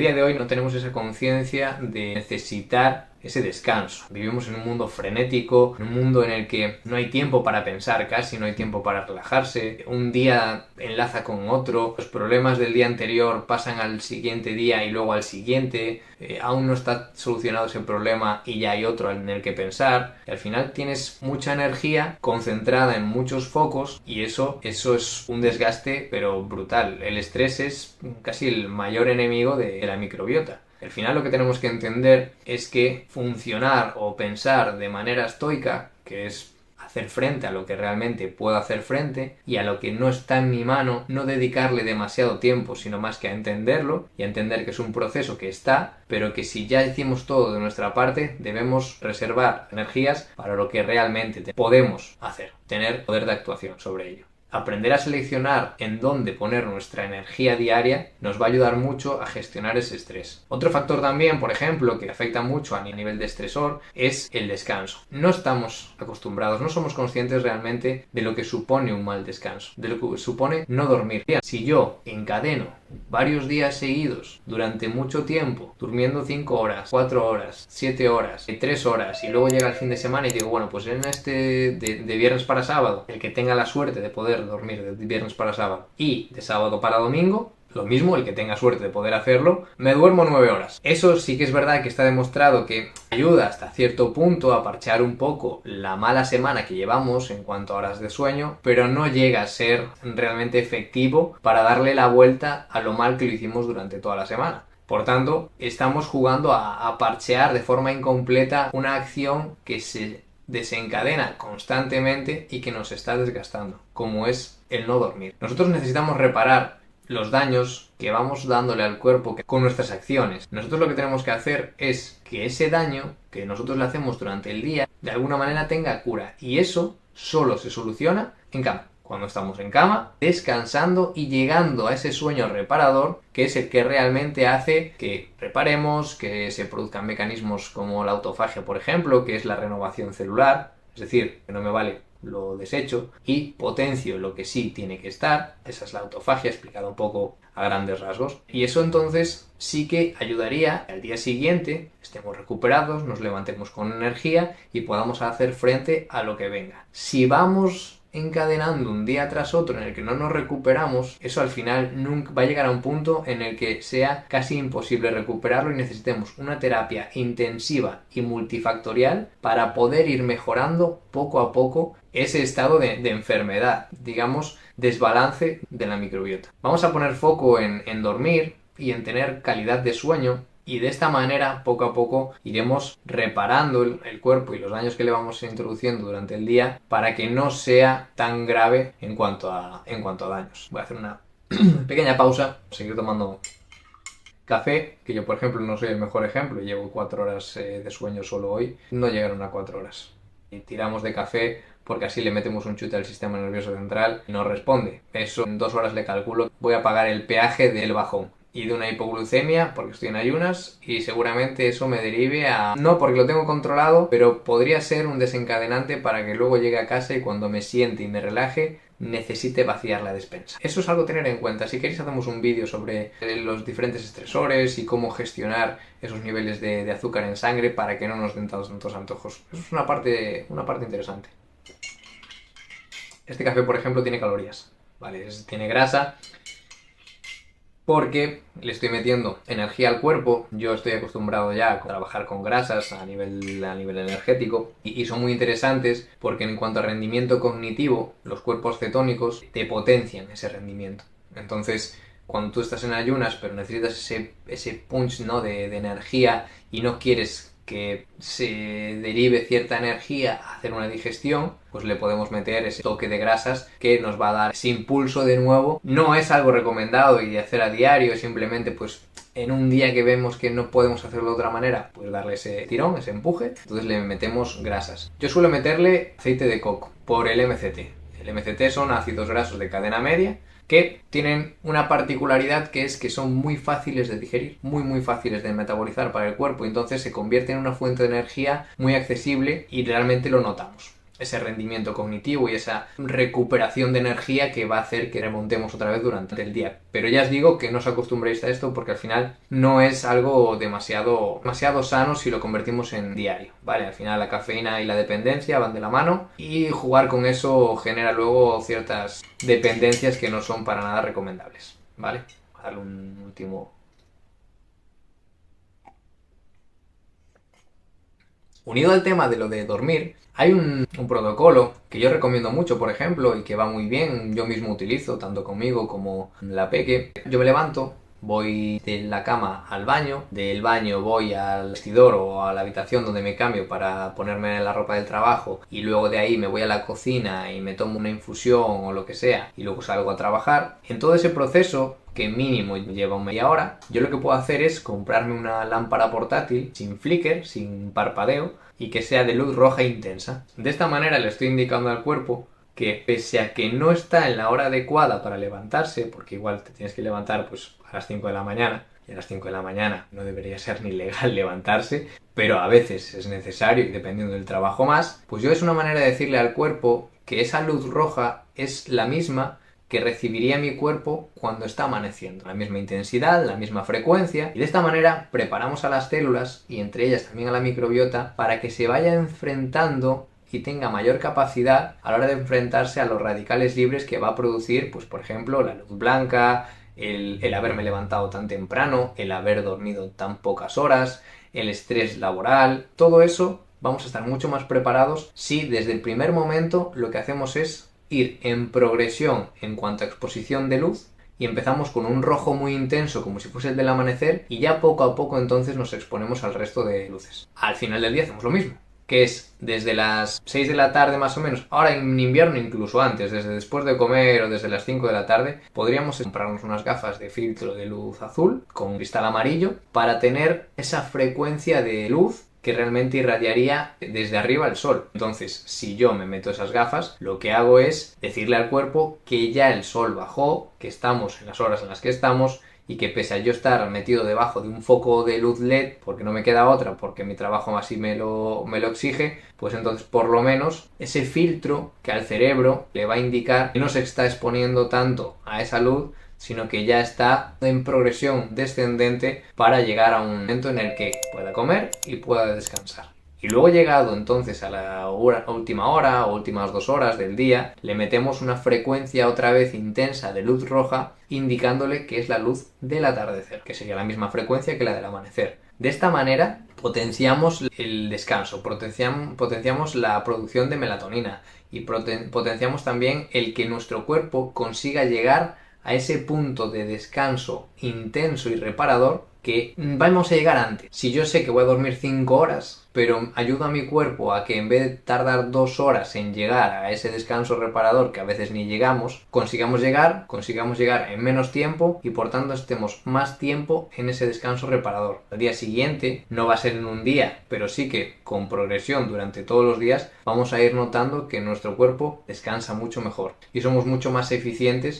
A día de hoy no tenemos esa conciencia de necesitar ese descanso. Vivimos en un mundo frenético, en un mundo en el que no hay tiempo para pensar casi, no hay tiempo para relajarse. Un día enlaza con otro, los problemas del día anterior pasan al siguiente día y luego al siguiente. Aún no está solucionado ese problema y ya hay otro en el que pensar. Y al final tienes mucha energía concentrada en muchos focos y eso es un desgaste pero brutal. El estrés es casi el mayor enemigo de la microbiota. Al final lo que tenemos que entender es que funcionar o pensar de manera estoica, que es hacer frente a lo que realmente puedo hacer frente y a lo que no está en mi mano, no dedicarle demasiado tiempo, sino más que a entenderlo y a entender que es un proceso que está, pero que si ya hicimos todo de nuestra parte, debemos reservar energías para lo que realmente podemos hacer, tener poder de actuación sobre ello. Aprender a seleccionar en dónde poner nuestra energía diaria nos va a ayudar mucho a gestionar ese estrés. Otro factor también, por ejemplo, que afecta mucho a nivel de estresor es el descanso. No estamos acostumbrados, no somos conscientes realmente de lo que supone un mal descanso, de lo que supone no dormir. Si yo encadeno varios días seguidos durante mucho tiempo, durmiendo 5 horas, 4 horas, 7 horas, 3 horas y luego llega el fin de semana y digo, bueno, pues en este de viernes para sábado, el que tenga la suerte de poder dormir de viernes para sábado y de sábado para domingo, lo mismo, el que tenga suerte de poder hacerlo, me duermo 9 horas. Eso sí que es verdad que está demostrado que ayuda hasta cierto punto a parchear un poco la mala semana que llevamos en cuanto a horas de sueño, pero no llega a ser realmente efectivo para darle la vuelta a lo mal que lo hicimos durante toda la semana. Por tanto, estamos jugando a parchear de forma incompleta una acción que se desencadena constantemente y que nos está desgastando, como es el no dormir. Nosotros necesitamos reparar los daños que vamos dándole al cuerpo con nuestras acciones. Nosotros lo que tenemos que hacer es que ese daño que nosotros le hacemos durante el día de alguna manera tenga cura, y eso solo se soluciona en cama. Cuando estamos en cama, descansando y llegando a ese sueño reparador, que es el que realmente hace que reparemos, que se produzcan mecanismos como la autofagia, por ejemplo, que es la renovación celular, es decir, que no me vale, lo desecho, y potencio lo que sí tiene que estar. Esa es la autofagia, explicada un poco a grandes rasgos. Y eso entonces sí que ayudaría que al día siguiente estemos recuperados, nos levantemos con energía y podamos hacer frente a lo que venga. Si vamos encadenando un día tras otro en el que no nos recuperamos, eso al final nunca va a llegar a un punto en el que sea casi imposible recuperarlo y necesitemos una terapia intensiva y multifactorial para poder ir mejorando poco a poco ese estado de enfermedad, digamos, desbalance de la microbiota. Vamos a poner foco en dormir y en tener calidad de sueño. Y de esta manera, poco a poco, iremos reparando el cuerpo y los daños que le vamos introduciendo durante el día para que no sea tan grave en cuanto a daños. Voy a hacer una pequeña pausa, seguir tomando café, que yo, por ejemplo, no soy el mejor ejemplo, llevo 4 horas de sueño solo hoy, no llegaron a 4 horas. Y tiramos de café porque así le metemos un chute al sistema nervioso central y no responde. Eso en 2 horas le calculo, voy a pagar el peaje del bajón y de una hipoglucemia porque estoy en ayunas, y seguramente eso me derive a... no porque lo tengo controlado, pero podría ser un desencadenante para que luego llegue a casa y cuando me siente y me relaje necesite vaciar la despensa. Eso es algo a tener en cuenta. Si queréis hacemos un vídeo sobre los diferentes estresores y cómo gestionar esos niveles de azúcar en sangre para que no nos den tantos antojos. Eso es una parte interesante. Este café, por ejemplo, tiene calorías, ¿vale? Tiene grasa, porque le estoy metiendo energía al cuerpo. Yo estoy acostumbrado ya a trabajar con grasas a nivel energético y son muy interesantes porque en cuanto a rendimiento cognitivo, los cuerpos cetónicos te potencian ese rendimiento. Entonces, cuando tú estás en ayunas pero necesitas ese punch, ¿no?, de energía y no quieres que se derive cierta energía a hacer una digestión, pues le podemos meter ese toque de grasas que nos va a dar ese impulso de nuevo. No es algo recomendado y de hacer a diario, simplemente pues en un día que vemos que no podemos hacerlo de otra manera, pues darle ese tirón, ese empuje. Entonces le metemos grasas. Yo suelo meterle aceite de coco por el MCT. El MCT son ácidos grasos de cadena media que tienen una particularidad, que es que son muy fáciles de digerir, muy fáciles de metabolizar para el cuerpo, entonces se convierte en una fuente de energía muy accesible y realmente lo notamos. ese rendimiento cognitivo y esa recuperación de energía que va a hacer que remontemos otra vez durante el día. Pero ya os digo que no os acostumbréis a esto porque al final no es algo demasiado sano si lo convertimos en diario, ¿vale? Al final la cafeína y la dependencia van de la mano y jugar con eso genera luego ciertas dependencias que no son para nada recomendables, ¿vale? Voy a darle un último... Unido al tema de lo de dormir, hay un protocolo que yo recomiendo mucho, por ejemplo, y que va muy bien, yo mismo utilizo, tanto conmigo como la peque. Yo me levanto, voy de la cama al baño, del baño voy al vestidor o a la habitación donde me cambio para ponerme la ropa del trabajo y luego de ahí me voy a la cocina y me tomo una infusión o lo que sea y luego salgo a trabajar. En todo ese proceso, que mínimo lleva media hora, yo lo que puedo hacer es comprarme una lámpara portátil sin flicker, sin parpadeo y que sea de luz roja intensa. De esta manera le estoy indicando al cuerpo que pese a que no está en la hora adecuada para levantarse, porque igual te tienes que levantar pues a las 5 de la mañana, y a las 5 de la mañana no debería ser ni legal levantarse, pero a veces es necesario y dependiendo del trabajo más, pues yo es una manera de decirle al cuerpo que esa luz roja es la misma que recibiría mi cuerpo cuando está amaneciendo. La misma intensidad, la misma frecuencia, y de esta manera preparamos a las células, y entre ellas también a la microbiota, para que se vaya enfrentando y tenga mayor capacidad a la hora de enfrentarse a los radicales libres que va a producir, pues por ejemplo, la luz blanca, el haberme levantado tan temprano, el haber dormido tan pocas horas, el estrés laboral, todo eso vamos a estar mucho más preparados si desde el primer momento lo que hacemos es ir en progresión en cuanto a exposición de luz y empezamos con un rojo muy intenso como si fuese el del amanecer y ya poco a poco entonces nos exponemos al resto de luces. Al final del día hacemos lo mismo, que es desde las 6 de la tarde más o menos, ahora en invierno incluso antes, desde después de comer o desde las 5 de la tarde, podríamos comprarnos unas gafas de filtro de luz azul con cristal amarillo para tener esa frecuencia de luz que realmente irradiaría desde arriba el sol. Entonces, si yo me meto esas gafas, lo que hago es decirle al cuerpo que ya el sol bajó, que estamos en las horas en las que estamos y que pese a yo estar metido debajo de un foco de luz LED, porque no me queda otra, porque mi trabajo así me lo exige, pues entonces por lo menos ese filtro que al cerebro le va a indicar que no se está exponiendo tanto a esa luz, sino que ya está en progresión descendente para llegar a un momento en el que pueda comer y pueda descansar. Y luego llegado entonces a la última hora o últimas 2 horas del día, le metemos una frecuencia otra vez intensa de luz roja indicándole que es la luz del atardecer, que sería la misma frecuencia que la del amanecer. De esta manera potenciamos el descanso, potenciamos la producción de melatonina y potenciamos también el que nuestro cuerpo consiga llegar a ese punto de descanso intenso y reparador que vamos a llegar antes. Si yo sé que voy a dormir 5 horas, pero ayudo a mi cuerpo a que en vez de tardar 2 horas en llegar a ese descanso reparador que a veces ni llegamos, consigamos llegar en menos tiempo y por tanto estemos más tiempo en ese descanso reparador. Al día siguiente no va a ser en un día, pero sí que con progresión durante todos los días vamos a ir notando que nuestro cuerpo descansa mucho mejor y somos mucho más eficientes